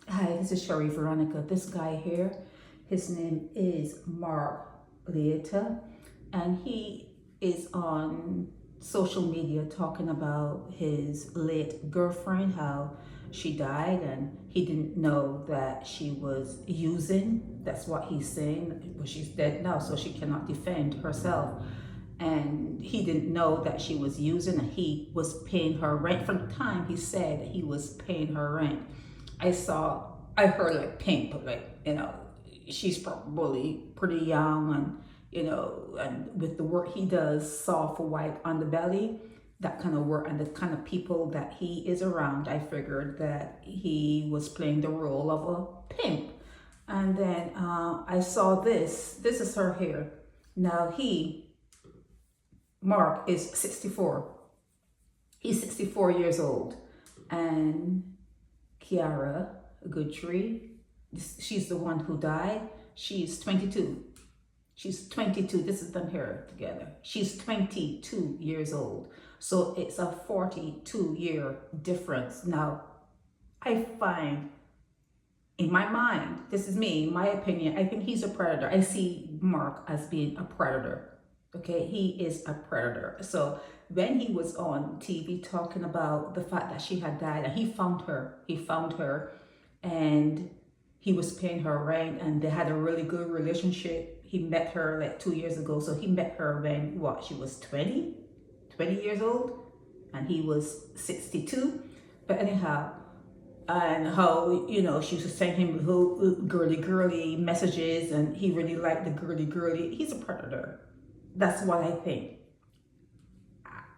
Hi, this is Sherry Veronica. This guy here, his name is Mark Laita, and he is on social media talking about his late girlfriend, how she died, and he didn't know that she was using. That's what he's saying. Well, she's dead now, so she cannot defend herself. And he didn't know that she was using, and he was paying her rent. From the time he said he was paying her rent, I heard like pimp, like, she's probably pretty young, and, and with the work he does, soft white underbelly, that kind of work, and the kind of people that he is around, I figured that he was playing the role of a pimp. And then I saw this is her hair. Now Mark is 64. He's 64 years old. And Kyara, Guidry, she's the one who died. She's 22. She's 22. This is them here together. She's 22 years old. So it's a 42-year difference. Now, I find, in my mind, this is me, my opinion, I think he's a predator. I see Mark as being a predator. Okay, he is a predator. So when he was on TV talking about the fact that she had died, and he found her, and he was paying her rent, and they had a really good relationship. He met her like 2 years ago. So he met her when she was 20 years old, and he was 62. But anyhow, and how, she was sending him little girly messages, and he really liked the girly. He's a predator. That's what I think.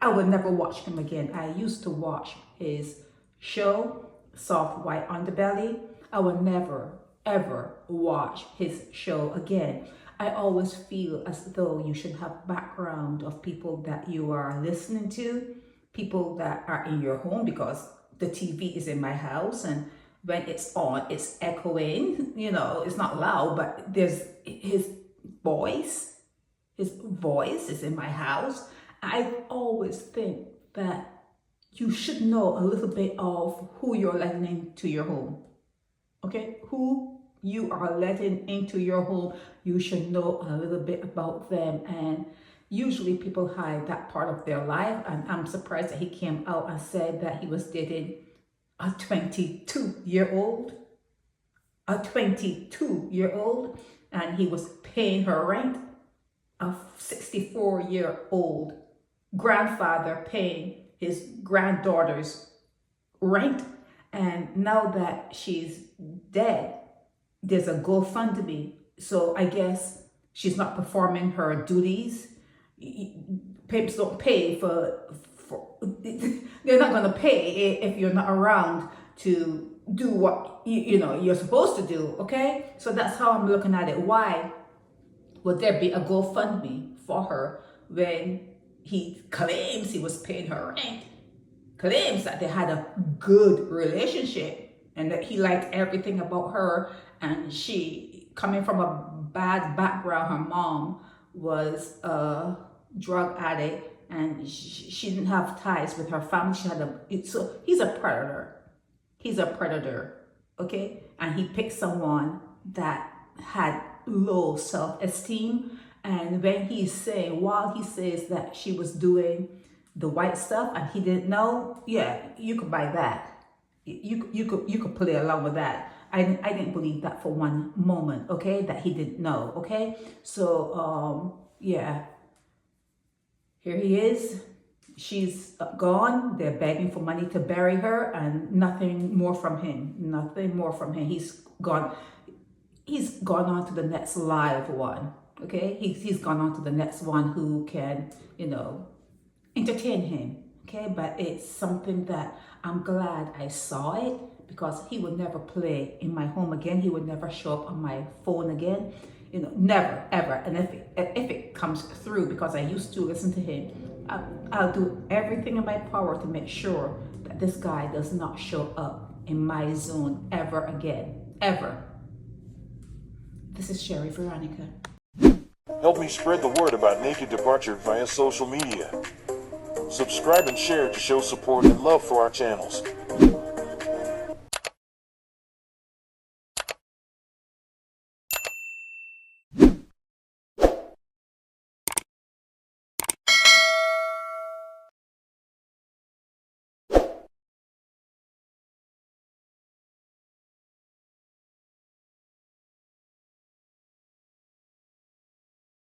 I would never watch him again. I used to watch his show, Soft White Underbelly. I would never, ever watch his show again. I always feel as though you should have background of people that you are listening to, people that are in your home, because the TV is in my house, and when it's on, it's echoing, it's not loud, but there's his voice. His voice is in my house. I always think that you should know a little bit of who you're letting into your home. Okay? Who you are letting into your home, you should know a little bit about them. And usually people hide that part of their life. And I'm surprised that he came out and said that he was dating a 22-year-old. A 22-year-old. And he was paying her rent. A 64-year-old grandfather paying his granddaughter's rent. And now that she's dead, there's a GoFundMe. So I guess she's not performing her duties. Pimps don't pay for they're not going to pay if you're not around to do what you're supposed to do. Okay, so that's how I'm looking at it. Why would there be a GoFundMe for her when he claims he was paying her rent, claims that they had a good relationship and that he liked everything about her, and she, coming from a bad background, her mom was a drug addict, and she didn't have ties with her family. So he's a predator. He's a predator, okay? And he picked someone that had low self-esteem. And when he's saying, while he says that she was doing the white stuff and he didn't know, yeah, you could buy that. You could play along with that. I didn't believe that for one moment, okay, that he didn't know, okay? So yeah, here he is. She's gone. They're begging for money to bury her, and nothing more from him. Nothing more from him. He's gone. He's gone on to the next live one. Okay, he's gone on to the next one who can, entertain him. Okay, but it's something that I'm glad I saw it, because he would never play in my home again. He would never show up on my phone again. Never, ever. And if it comes through, because I used to listen to him, I'll do everything in my power to make sure that this guy does not show up in my zone ever again. Ever. This is Sherry Veronica. Help me spread the word about Naked Departure via social media. Subscribe and share to show support and love for our channels.